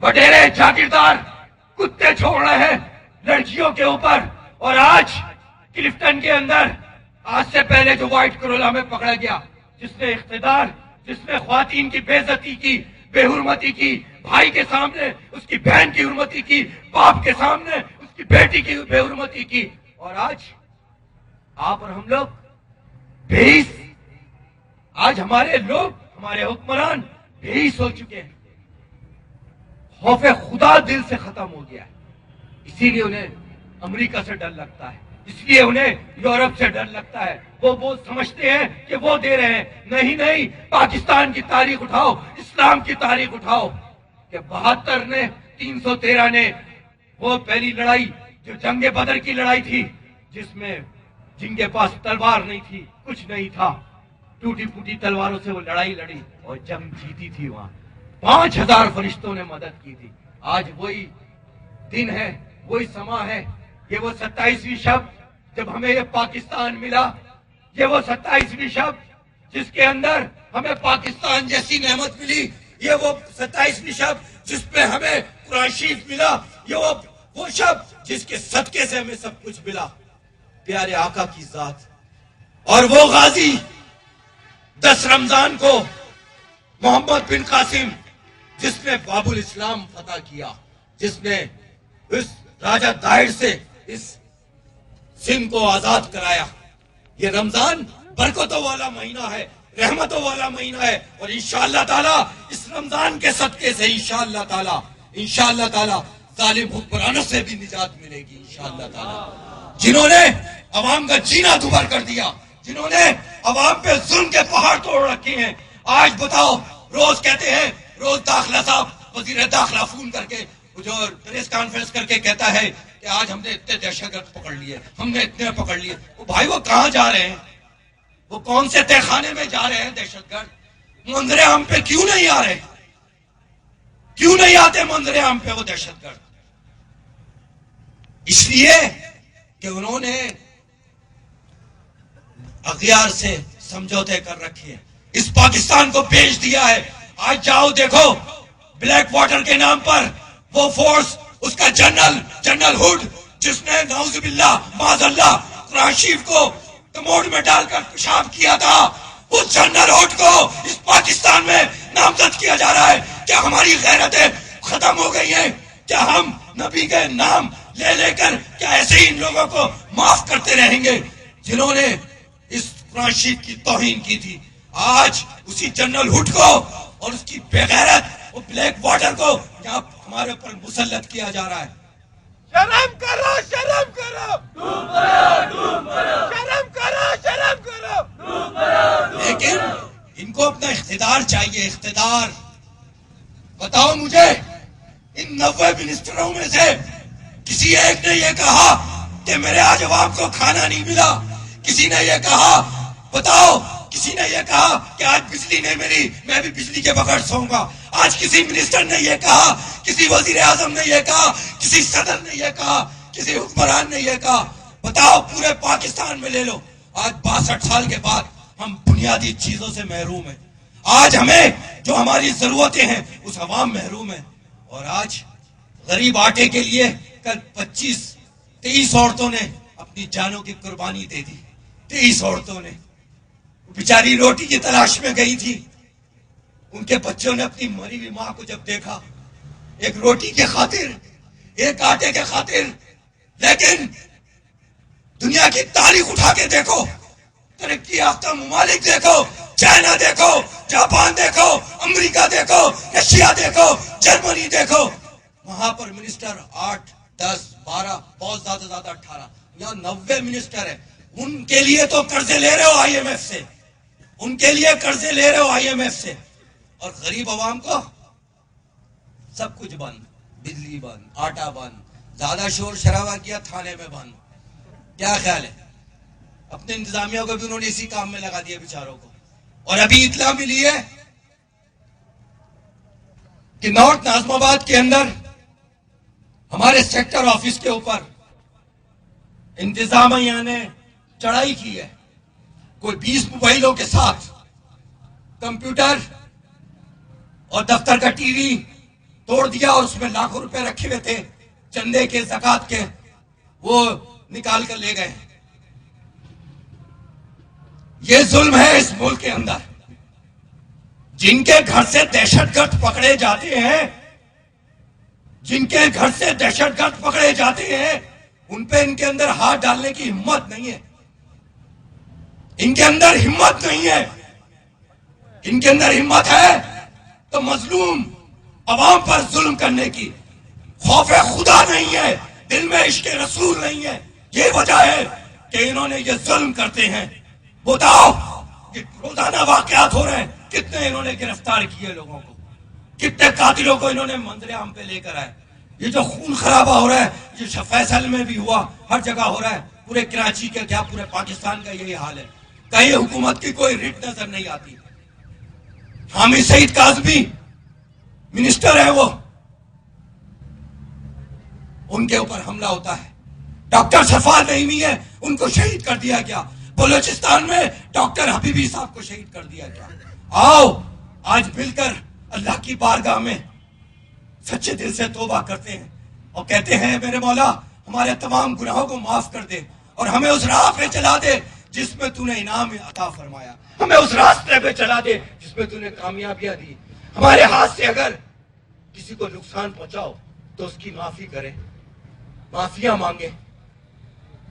وڈیرے جاگیردار کتے چھوڑ رہے ہیں لڑکیوں کے اوپر. اور آج کلفٹن کے اندر آج سے پہلے جو وائٹ کرولا میں پکڑا گیا، جس نے اقتدار، جس نے خواتین کی بے عزتی کی، بے حرمتی کی، بھائی کے سامنے اس کی بہن کی حرمتی کی، باپ کے سامنے اس کی بیٹی کی بے حرمتی کی. اور آج آپ اور ہم لوگ بےحیث، آج ہمارے لوگ، ہمارے حکمران بےحیث ہو چکے ہیں. خوف خدا دل سے ختم ہو گیا ہے. اسی لیے انہیں امریکہ سے ڈر لگتا ہے، اس لیے انہیں یورپ سے ڈر لگتا ہے. وہ سمجھتے ہیں کہ وہ دے رہے ہیں. نہیں، پاکستان کی تاریخ اٹھاؤ، اسلام کی تاریخ اٹھاؤ کہ 72 نے، 313 نے، وہ پہلی لڑائی جو جنگ بدر کی لڑائی تھی، جس میں جن کے پاس تلوار نہیں تھی، کچھ نہیں تھا، ٹوٹی پھوٹی تلواروں سے وہ لڑائی لڑی اور جنگ جیتی تھی. وہاں 5000 فرشتوں نے مدد کی تھی. آج وہی دن ہے، وہی سما ہے. یہ وہ 27ویں شب جب ہمیں یہ پاکستان ملا، یہ وہ 27ویں شب جس کے اندر ہمیں پاکستان جیسی نعمت ملی، یہ وہ 27ویں شب جس پہ ہمیں قرآن شریف ملا، یہ وہ شب جس کے صدقے سے ہمیں سب کچھ ملا، پیارے آقا کی ذات. اور وہ غازی 10 رمضان کو محمد بن قاسم، جس نے باب الاسلام فتح کیا، جس نے اس راجہ داہر سے اس سندھ کو آزاد کرایا. یہ رمضان برکتوں والا مہینہ ہے، رحمتوں والا مہینہ ہے. اور انشاءاللہ تعالی اس رمضان کے صدقے سے انشاءاللہ تعالی ظالم حکمرانوں سے بھی نجات ملے گی انشاءاللہ تعالی. جنہوں نے عوام کا جینا دوبھر کر دیا، جنہوں نے عوام پہ ظلم کے پہاڑ توڑ رکھے ہیں، آج بتاؤ، روز کہتے ہیں، روز داخلہ صاحب وزیر داخلہ فون کر کے جو پریس کانفرنس کر کے کہتا ہے کہ آج ہم نے اتنے دہشت گرد پکڑ لیے، ہم نے اتنے پکڑ لیے. وہ بھائی وہ کہاں جا رہے ہیں؟ وہ کون سے تہ خانے میں جا رہے ہیں دہشت گرد؟ منظر عام پہ کیوں نہیں آ رہے؟ کیوں نہیں آتے منظر عام پہ وہ دہشت گرد؟ اس لیے کہ انہوں نے اغیار سے سمجھوتے کر رکھے ہیں، اس پاکستان کو بیچ دیا ہے. آج جاؤ دیکھو، بلیک واٹر کے نام پر وہ فورس، اس کا جنرل ہوڈ، جس نے نعوذ باللہ معاذ اللہ قرآن شریف کو کموڈ میں ڈال کر پیشاب کیا تھا، اس جنرل ہوڈ کو اس پاکستان میں نامزد کیا جا رہا ہے. کیا ہماری غیرتیں ختم ہو گئی ہیں؟ کیا ہم نبی کے نام لے کر کیا ایسے ہی ان لوگوں کو معاف کرتے رہیں گے جنہوں نے اس قرآن شریف کی توہین کی تھی؟ آج اسی جنرل ہوڈ کو اور اس کی بغیرت وہ بلیک واٹر کو یہاں ہمارے اوپر مسلط کیا جا رہا ہے. شرم کرو، شرم کرو، شرم کرو، شرم کرو. لیکن ان کو اپنا اقتدار چاہیے، اقتدار. بتاؤ مجھے، ان 90 منسٹروں میں سے کسی ایک نے یہ کہا کہ میرے آج عوام کو کھانا نہیں ملا؟ کسی نے یہ کہا؟ بتاؤ، کسی نے یہ کہا کہ آج بجلی نہیں ملی، میں بھی بجلی کے بغیر سوؤں گا؟ آج کسی منسٹر نے یہ کہا، کسی وزیر اعظم نے یہ کہا، کسی صدر نے یہ کہا، کسی حکمران نے یہ کہا؟ بتاؤ، پورے پاکستان میں لے لو، آج 62 سال کے بعد ہم بنیادی چیزوں سے محروم ہیں. آج ہمیں جو ہماری ضرورتیں ہیں اس عوام محروم ہیں. اور آج غریب آٹے کے لیے کل 23 عورتوں نے اپنی جانوں کی قربانی دے دی. 23 عورتوں نے بیچاری روٹی کی تلاش میں گئی تھی. ان کے بچوں نے اپنی مری ہوئی ماں کو جب دیکھا، ایک روٹی کے خاطر، ایک آٹے کے خاطر. لیکن دنیا کی تاریخ اٹھا کے دیکھو، ترقی یافتہ ممالک دیکھو، چائنا دیکھو، جاپان دیکھو، امریکہ دیکھو، رشیا دیکھو، جرمنی دیکھو، وہاں پر منسٹر 8، 10، 12، بہت زیادہ 18، یہاں 90 منسٹر ہیں. ان کے لیے تو قرضے لے رہے ہو IMF سے، ان کے لیے قرضے لے رہے ہو IMF سے، اور غریب عوام کو سب کچھ بند، بجلی بند، آٹا بند، زیادہ شور شرابہ کیا تھانے میں بند. کیا خیال ہے؟ اپنے انتظامیہ کو بھی انہوں نے اسی کام میں لگا دیا بیچاروں کو. اور ابھی اطلاع ملی ہے کہ نارتھ ناظم آباد کے اندر ہمارے سیکٹر آفس کے اوپر انتظامیہ نے چڑھائی کی ہے. کوئی 20 موبائلوں کے ساتھ، کمپیوٹر اور دفتر کا TV توڑ دیا اور اس میں لاکھوں روپے رکھے ہوئے تھے چندے کے، زکات کے، وہ نکال کر لے گئے. یہ ظلم ہے اس ملک کے اندر. جن کے گھر سے دہشت گرد پکڑے جاتے ہیں، جن کے گھر سے دہشت گرد پکڑے جاتے ہیں، ان پہ ان کے اندر ہاتھ ڈالنے کی ہمت نہیں ہے. ان کے اندر ہمت نہیں ہے. ان کے اندر ہمت ہے تو مظلوم عوام پر ظلم کرنے کی. خوف خدا نہیں ہے، دل میں عشق رسول نہیں ہے. یہ وجہ ہے کہ انہوں نے یہ ظلم کرتے ہیں. بتاؤ کہ روزانہ واقعات ہو رہے ہیں، کتنے انہوں نے گرفتار کیے لوگوں کو، کتنے قاتلوں کو انہوں نے منظر عام پہ لے کر آئے. یہ جو خون خرابہ ہو رہا ہے، یہ فیصل میں بھی ہوا، ہر جگہ ہو رہا ہے. پورے کراچی کے کیا پورے پاکستان کا یہی حال ہے. کہیں حکومت کی کوئی ریٹ نظر نہیں آتی. حامد سعید کاظمی منسٹر ہے، وہ ان کے اوپر حملہ ہوتا ہے. ڈاکٹر شفاعت نعیمی ہے، ان کو شہید کر دیا گیا. بلوچستان میں ڈاکٹر حبیبی صاحب کو شہید کر دیا گیا. آؤ آج مل کر اللہ کی بارگاہ میں سچے دل سے توبہ کرتے ہیں اور کہتے ہیں میرے مولا ہمارے تمام گناہوں کو معاف کر دے اور ہمیں اس راہ پہ چلا دے جس میں تو نے انعام عطا فرمایا. ہمیں اس راستے پہ چلا دے جس میں تو نے کامیابیاں دی. ہمارے ہاتھ سے اگر کسی کو نقصان پہنچاؤ تو اس کی معافی کرے، معافیاں مانگے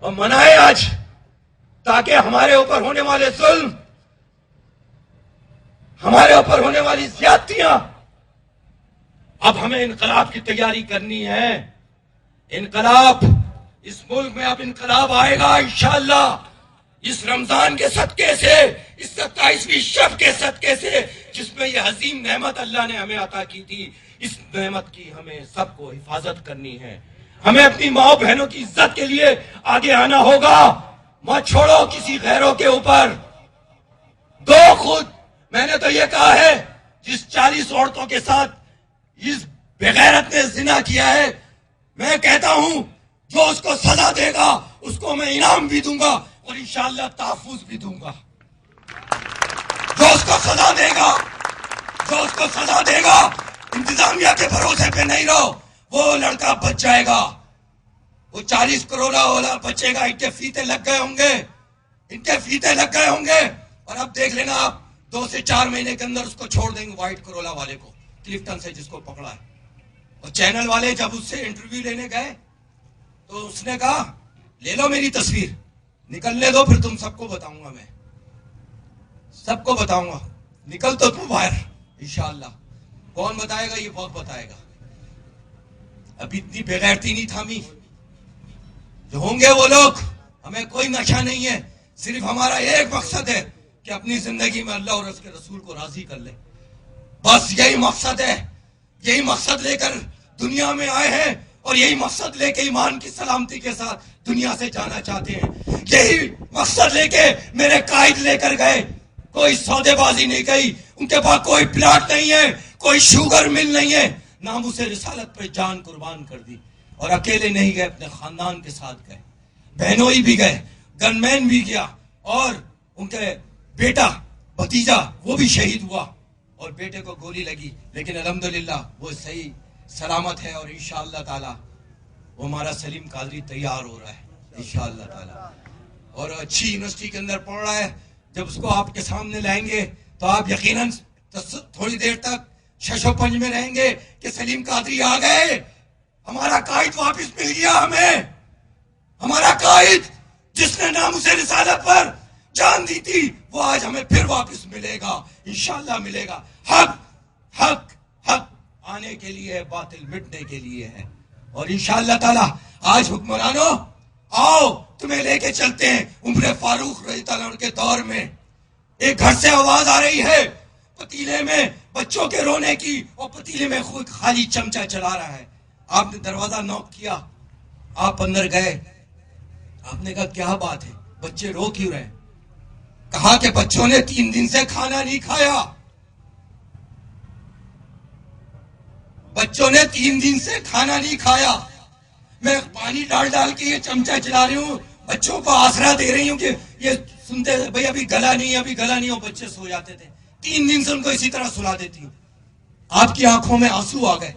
اور منائے آج، تاکہ ہمارے اوپر ہونے والے ظلم، ہمارے اوپر ہونے والی زیادتیاں، اب ہمیں انقلاب کی تیاری کرنی ہے. انقلاب، اس ملک میں اب انقلاب آئے گا انشاءاللہ. اس رمضان کے صدقے سے، اس 27ویں شب کے صدقے سے، جس میں یہ عظیم نعمت اللہ نے ہمیں عطا کی تھی، اس نعمت کی ہمیں سب کو حفاظت کرنی ہے. ہمیں اپنی ماں بہنوں کی عزت کے لیے آگے آنا ہوگا. مت چھوڑو کسی غیروں کے اوپر. دو خود. میں نے تو یہ کہا ہے جس 40 عورتوں کے ساتھ اس بغیرت نے زنا کیا ہے، میں کہتا ہوں جو اس کو سزا دے گا اس کو میں انعام بھی دوں گا اور انشاءاللہ تحفظ بھی دوں گا. جو اس کو سزا دے گا، جو اس کو سزا دے گا، انتظامیہ کے بھروسے پہ نہیں رہو. وہ لڑکا بچ جائے گا، وہ 40 کروڑ والا بچے گا. ان کے فیتے لگ گئے ہوں گے، ان کے فیتے لگ گئے ہوں گے. اور اب دیکھ لینا آپ 2 سے 4 مہینے کے اندر اس کو چھوڑ دیں گے، وائٹ کرولا والے کو، کلفٹن سے جس کو پکڑا ہے. اور چینل والے جب اس سے انٹرویو لینے گئے تو اس نے کہا لے لو میری تصویر، نکلنے دو پھر تم سب کو بتاؤں گا. میں سب کو بتاؤں گا. نکل تو تم باہر انشاءاللہ. کون بتائے گا؟ یہ بہت بتائے گا. ابھی اتنی بغیرتی نہیں تھامی. جو ہوں گے وہ لوگ، ہمیں کوئی نشہ نہیں ہے. صرف ہمارا ایک مقصد ہے کہ اپنی زندگی میں اللہ اور اس کے رسول کو راضی کر لیں. بس یہی مقصد ہے. یہی مقصد لے کر دنیا میں آئے ہیں اور یہی مقصد لے کے ایمان کی سلامتی کے ساتھ دنیا سے جانا چاہتے ہیں. یہی مقصد لے کے میرے قائد لے کر گئے. کوئی سودے بازی نہیں گئی. ان کے پاس کوئی پلاٹ نہیں ہے، کوئی شوگر مل نہیں ہے. ناموس رسالت پہ جان قربان کر دی. اور اکیلے نہیں گئے، اپنے خاندان کے ساتھ گئے. بہنوئی بھی گئے، گن مین بھی گیا، اور ان کے بیٹا بھتیجا وہ بھی شہید ہوا اور بیٹے کو گولی لگی. لیکن الحمدللہ وہ صحیح سلامت ہے اور انشاءاللہ تعالی وہ ہمارا سلیم قادری تیار ہو رہا ہے انشاءاللہ تعالی. اور اچھی یونیورسٹی کے اندر پڑھ رہا ہے. جب اس کو آپ کے سامنے لائیں گے تو آپ یقیناً تھوڑی دیر تک شش و پنج میں رہیں گے کہ سلیم قادری آ گئے، ہمارا قائد واپس مل گیا ہمیں. ہمارا قائد جس نے ناموس رسالت پر جان دی تھی وہ آج ہمیں پھر واپس ملے گا انشاءاللہ ملے گا. حق حق حق آنے کے لیے ہے، باطل مٹنے کے لیے ہے. اور انشاءاللہ تعالی آج حکمرانوں آؤ تمہیں لے کے چلتے ہیں عمر فاروق رضی اللہ عنہ کے دور میں. ایک گھر سے آواز آ رہی ہے پتیلے میں بچوں کے رونے کی، اور پتیلے میں خود خالی چمچہ چلا رہا ہے. آپ نے دروازہ نوک کیا، آپ اندر گئے. آپ نے کہا کیا بات ہے، بچے رو کیوں رہے؟ کہا کہ بچوں نے 3 دن سے کھانا نہیں کھایا. بچوں نے 3 دن سے کھانا نہیں کھایا. میں پانی ڈال ڈال کے یہ چمچہ چلا رہی ہوں، بچوں کو آسرا دے رہی ہوں کہ یہ سنتے بھئی ابھی گلا نہیں، ابھی گلا نہیں. اور بچے سو جاتے تھے. 3 دن سے ان کو اسی طرح سلا دیتی ہوں. آپ کی آنکھوں میں آنسو آ گئے.